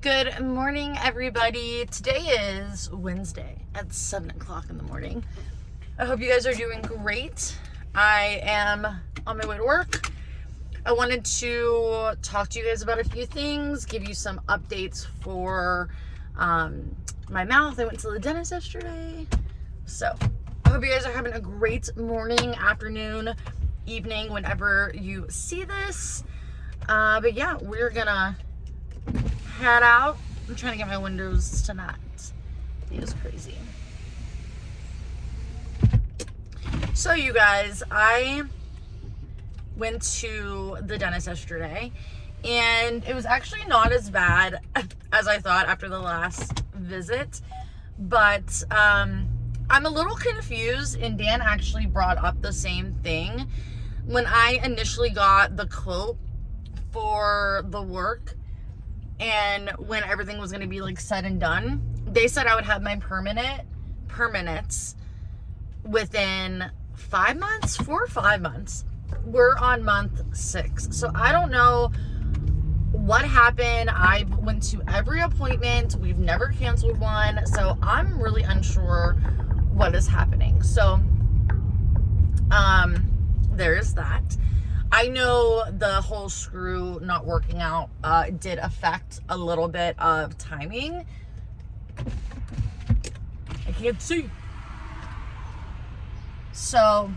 Good morning, everybody. Today is Wednesday at 7 o'clock in the morning. I hope you guys are doing great. I am on my way to work. I wanted to talk to you guys about a few things, give you some updates for my mouth. I went to the dentist yesterday. So I hope you guys are having a great morning, afternoon, evening, whenever you see this. But yeah, we're gonna head out. I'm trying to get my windows to not be as crazy. So you guys, I went to the dentist yesterday and it was actually not as bad as I thought after the last visit, but I'm a little confused, and Dan actually brought up the same thing. When I initially got the quote for the work and when everything was going to be like said and done, they said I would have my permanents within 5 months, 4 or 5 months. We're on month 6. So I don't know what happened. I went to every appointment. We've never canceled one. So I'm really unsure what is happening. So there's that. I know the whole screw not working out did affect a little bit of timing. I can't see. So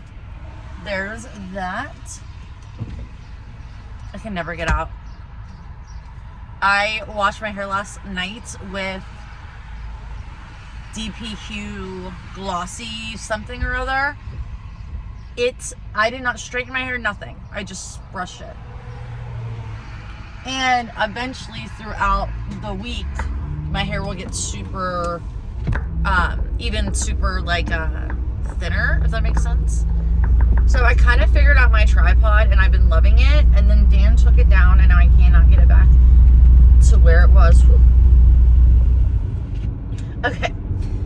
there's that. I can never get out. I washed my hair last night with DP Glossy something or other. I did not straighten my hair, nothing. I just brushed it. And eventually throughout the week, my hair will get super, even super like thinner, if that makes sense. So I kind of figured out my tripod and I've been loving it. And then Dan took it down and now I cannot get it back to where it was. Okay.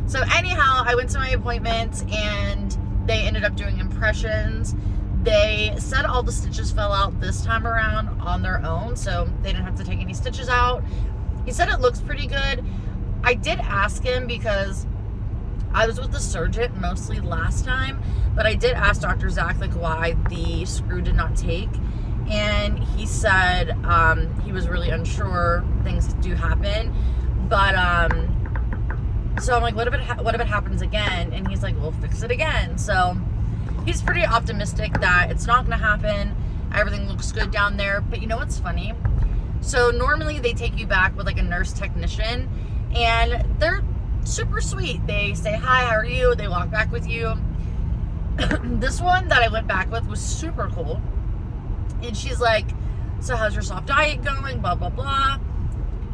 So anyhow, I went to my appointment and they ended up doing impressions. They said all the stitches fell out this time around on their own, so they didn't have to take any stitches out. He said it looks pretty good. I did ask him because I was with the surgeon mostly last time, but I did ask Dr. Zach like why the screw did not take, and he said he was really unsure. Things do happen, but so I'm like, what if it happens again? And he's like, we'll fix it again. So he's pretty optimistic that it's not gonna happen. Everything looks good down there. But you know what's funny? So normally they take you back with like a nurse technician and they're super sweet. They say, hi, how are you? They walk back with you. This one that I went back with was super cool. And she's like, so how's your soft diet going? Blah, blah, blah.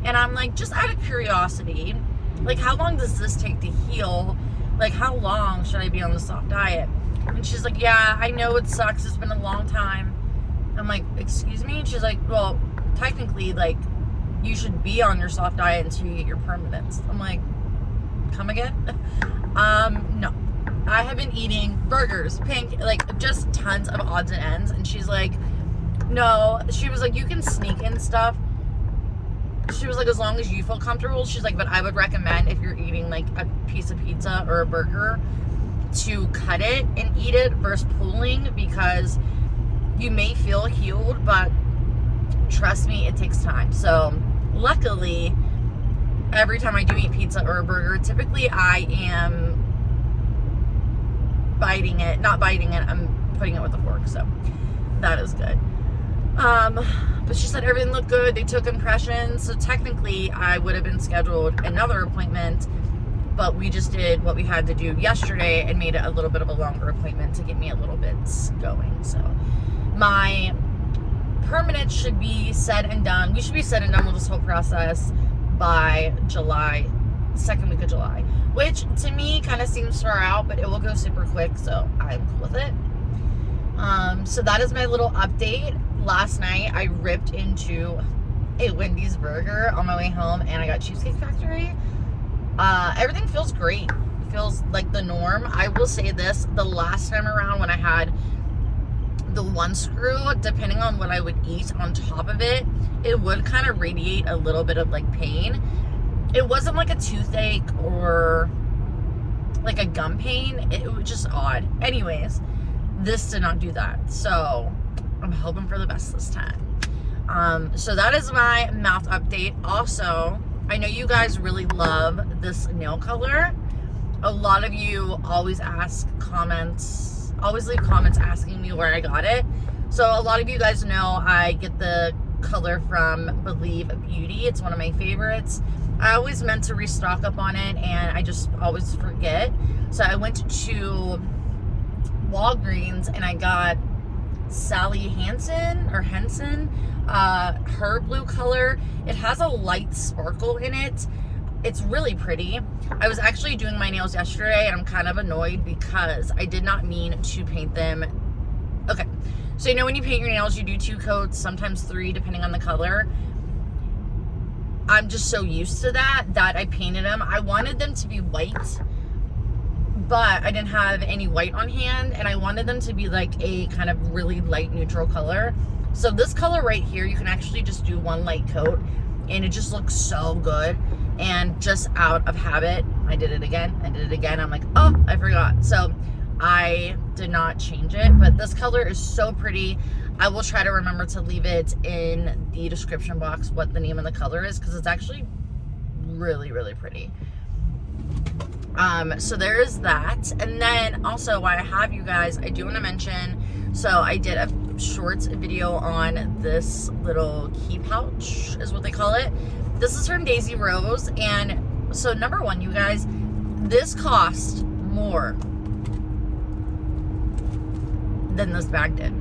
And I'm like, just out of curiosity, like, how long does this take to heal? Like, how long should I be on the soft diet? And she's like, yeah, I know it sucks. It's been a long time. I'm like, excuse me? And she's like, well, technically, like, you should be on your soft diet until you get your permanents. I'm like, come again? No. I have been eating burgers, like, just tons of odds and ends. And she's like, no. She was like, you can sneak in stuff. She was like, as long as you feel comfortable. She's like, but I would recommend if you're eating like a piece of pizza or a burger to cut it and eat it versus pulling, because you may feel healed, but trust me, it takes time. So luckily, every time I do eat pizza or a burger, typically I am not biting it, I'm putting it with a fork. So that is good. But she said everything looked good. They took impressions. So technically I would have been scheduled another appointment, but we just did what we had to do yesterday and made it a little bit of a longer appointment to get me a little bit going. So my permanent should be said and done. We should be said and done with this whole process by July, second week of July, which to me kind of seems far out, but it will go super quick. So I'm cool with it. So that is my little update. Last night I ripped into a Wendy's burger on my way home and I got Cheesecake Factory. Everything feels great. It feels like the norm. I will say this, the last time around when I had the one screw, depending on what I would eat on top of it, it would kind of radiate a little bit of like pain. It wasn't like a toothache or like a gum pain. It was just odd. Anyways, this did not do that. So I'm hoping for the best this time. So that is my mouth update. Also, I know you guys really love this nail color. A lot of you always leave comments asking me where I got it. So a lot of you guys know I get the color from Believe Beauty. It's one of my favorites. I always meant to restock up on it and I just always forget. So I went to Walgreens and I got Sally Hansen, her blue color. It has a light sparkle in it. It's really pretty. I was actually doing my nails yesterday and I'm kind of annoyed because I did not mean to paint them. Okay, so you know when you paint your nails, you do 2 coats, sometimes 3, depending on the color. I'm just so used to that I painted them. I wanted them to be white, but I didn't have any white on hand, and I wanted them to be like a kind of really light neutral color. So this color right here, you can actually just do 1 light coat and it just looks so good. And just out of habit, I did it again. I'm like, oh, I forgot. So I did not change it, but this color is so pretty. I will try to remember to leave it in the description box what the name of the color is, because it's actually really, really pretty. So there's that. And then also, while I have you guys, I do want to mention, so I did a shorts video on this little key pouch, is what they call it. This is from Daisy Rose, and so number one, you guys, this cost more than this bag did.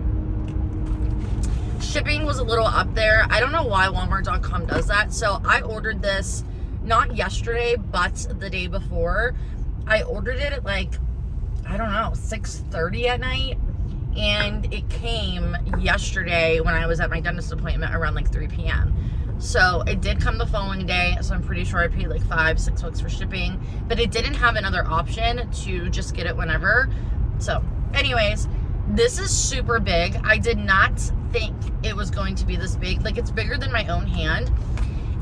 Shipping was a little up there. I don't know why Walmart.com does that. So I ordered this not yesterday, but the day before. I ordered it at like, I don't know, 6:30 at night. And it came yesterday when I was at my dentist appointment around like 3 p.m. So it did come the following day. So I'm pretty sure I paid like $5-6 for shipping, but it didn't have another option to just get it whenever. So anyways, this is super big. I did not think it was going to be this big. Like, it's bigger than my own hand.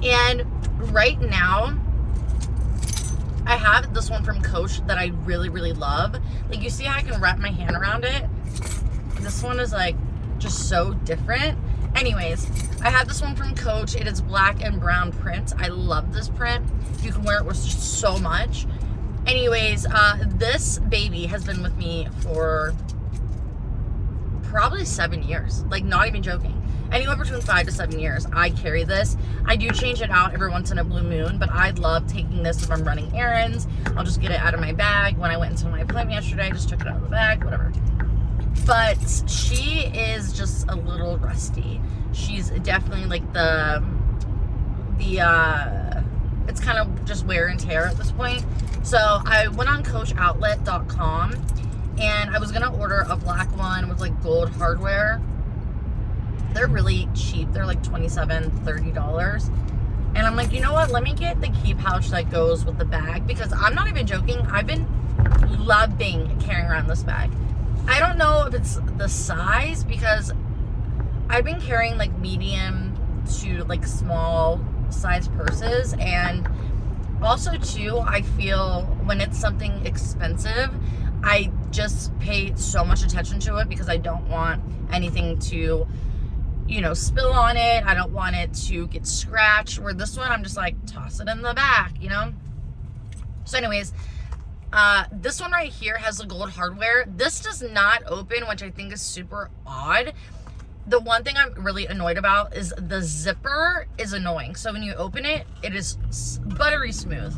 And right now, I have this one from Coach that I really, really love. Like, you see how I can wrap my hand around it? This one is like just so different. Anyways, I have this one from Coach. It is black and brown print. I love this print. You can wear it with so much. Anyways, this baby has been with me for probably 7 years. Like, not even joking. Anywhere between 5 to 7 years, I carry this. I do change it out every once in a blue moon, but I love taking this if I'm running errands. I'll just get it out of my bag. When I went into my appointment yesterday, I just took it out of the bag, whatever. But she is just a little rusty. She's definitely like it's kind of just wear and tear at this point. So I went on coachoutlet.com and I was gonna order a black one with like gold hardware. They're really cheap. They're like $27-30. And I'm like, you know what? Let me get the key pouch that goes with the bag, because I'm not even joking. I've been loving carrying around this bag. I don't know if it's the size, because I've been carrying like medium to like small size purses, and also too, I feel when it's something expensive, I just pay so much attention to it because I don't want anything to, you know, spill on it. I don't want it to get scratched. Where this one, I'm just like, toss it in the back, you know? So anyways, this one right here has the gold hardware. This does not open, which I think is super odd. The one thing I'm really annoyed about is the zipper is annoying. So when you open it, it is buttery smooth.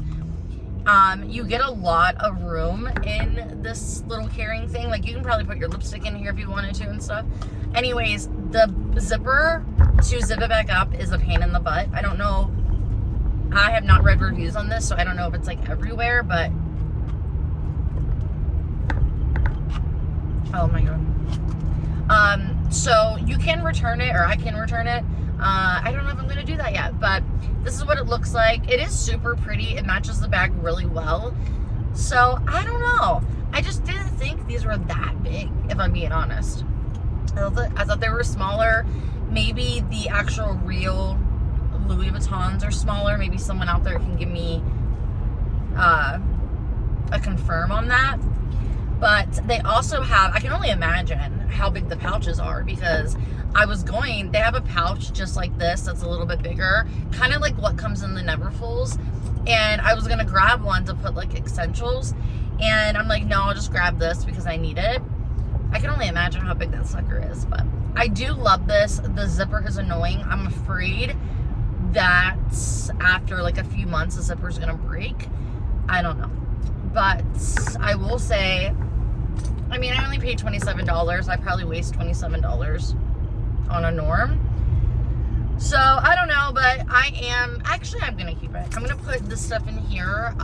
You get a lot of room in this little carrying thing. Like, you can probably put your lipstick in here if you wanted to and stuff. Anyways, the zipper to zip it back up is a pain in the butt. I don't know. I have not read reviews on this, so I don't know if it's like everywhere, but oh my god. So you can return it, or I can return it. I don't know if I'm gonna do that yet, but this is what it looks like. It is super pretty. It matches the bag really well. So I don't know. I just didn't think these were that big, if I'm being honest. I thought they were smaller. Maybe the actual real Louis Vuittons are smaller. Maybe someone out there can give me a confirm on that. But they also have, I can only imagine how big the pouches are, because they have a pouch just like this that's a little bit bigger, kind of like what comes in the Neverfulls. And I was going to grab one to put like essentials. And I'm like, no, I'll just grab this because I need it. I can only imagine how big that sucker is. But I do love this. The zipper is annoying. I'm afraid that after like a few months, the zipper is going to break. I don't know. But I will say, I mean, I only paid $27. I probably waste $27 on a Norm. So, I don't know, but I'm going to keep it. I'm going to put this stuff in here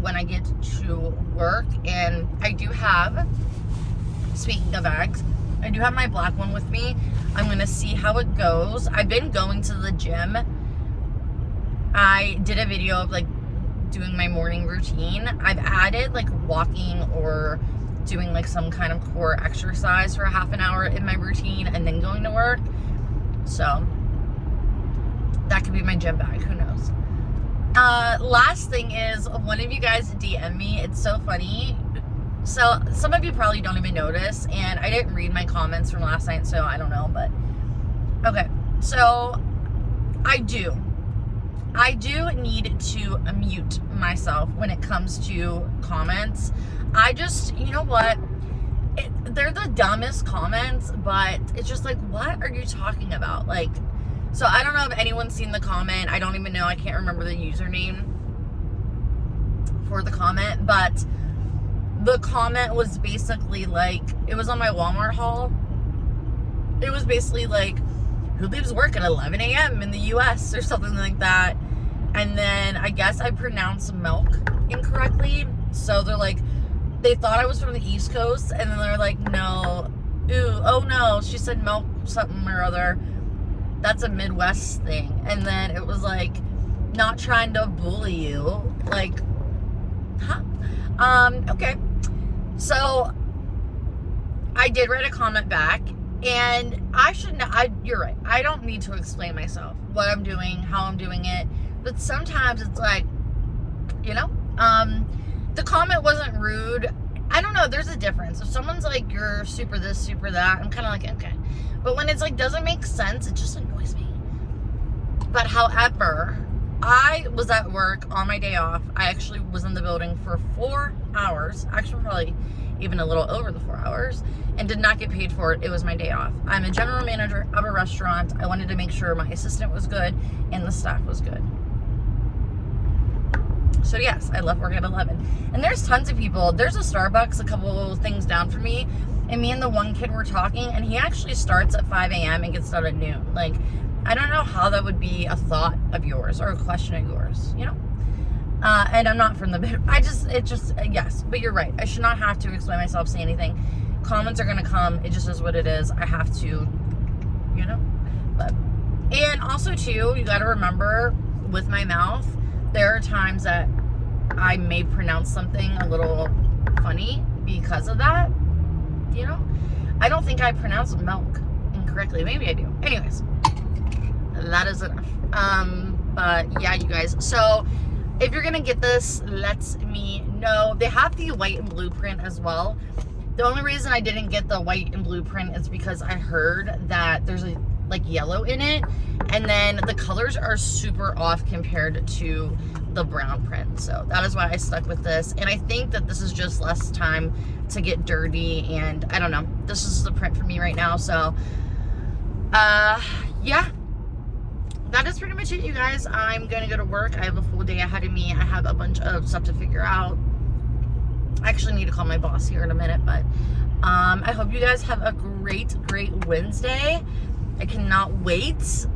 when I get to work. And I do have, speaking of bags, I do have my black one with me. I'm going to see how it goes. I've been going to the gym. I did a video of like doing my morning routine. I've added like walking or doing like some kind of core exercise for a half an hour in my routine and then going to work. So that could be my gym bag, who knows. Last thing is, one of you guys DM me. It's so funny. So some of you probably don't even notice, and I didn't read my comments from last night, so I don't know, but okay. So I do need to mute myself when it comes to comments. You know what? They're the dumbest comments, but it's just like, what are you talking about? Like, so I don't know if anyone's seen the comment. I don't even know. I can't remember the username for the comment, but the comment was basically like, it was on my Walmart haul. It was basically like, who leaves work at 11 a.m. in the US or something like that. And then I guess I pronounced milk incorrectly. So they're like, they thought I was from the East Coast, and then they're like, no, oh no, she said milk something or other. That's a Midwest thing. And then it was like, not trying to bully you. Like, huh? Okay. So I did write a comment back, and you're right. I don't need to explain myself, what I'm doing, how I'm doing it. But sometimes it's like, you know, the comment wasn't rude. I don't know. There's a difference. If someone's like, you're super this, super that, I'm kind of like, okay. But when it's like, doesn't make sense, it just annoys me. But however, I was at work on my day off. I actually was in the building for 4 hours, actually probably even a little over the 4 hours, and did not get paid for it. It was my day off. I'm a general manager of a restaurant. I wanted to make sure my assistant was good and the staff was good. So yes, I left work at 11. And there's tons of people. There's a Starbucks a couple things down from me, and me and the one kid were talking, and he actually starts at 5 a.m. and gets done at noon. Like, I don't know how that would be a thought of yours or a question of yours, you know? And I'm not from the bit. Yes, but you're right. I should not have to explain myself, say anything. Comments are going to come. It just is what it is. I have to, you know? And also, too, you got to remember, with my mouth, there are times that I may pronounce something a little funny because of that, you know? I don't think I pronounce milk incorrectly. Maybe I do. Anyways, that is enough. But yeah, you guys. So if you're going to get this, let me know. They have the white and blue print as well. The only reason I didn't get the white and blue print is because I heard that there's a like yellow in it, and then the colors are super off compared to the brown print. So that is why I stuck with this, and I think that this is just less time to get dirty, and I don't know, this is the print for me right now. So yeah, that is pretty much it, you guys. I'm gonna go to work. I have a full day ahead of me. I have a bunch of stuff to figure out. I actually need to call my boss here in a minute, but I hope you guys have a great Wednesday. I cannot wait.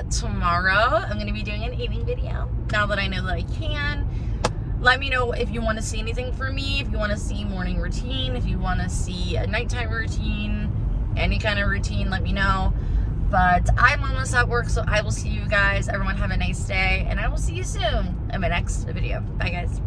Tomorrow I'm going to be doing an eating video, now that I know that I can. Let me know if you want to see anything from me, if you want to see morning routine, if you want to see a nighttime routine, any kind of routine, let me know. But I'm almost at work, so I will see you guys. Everyone have a nice day, and I will see you soon in my next video. Bye, guys.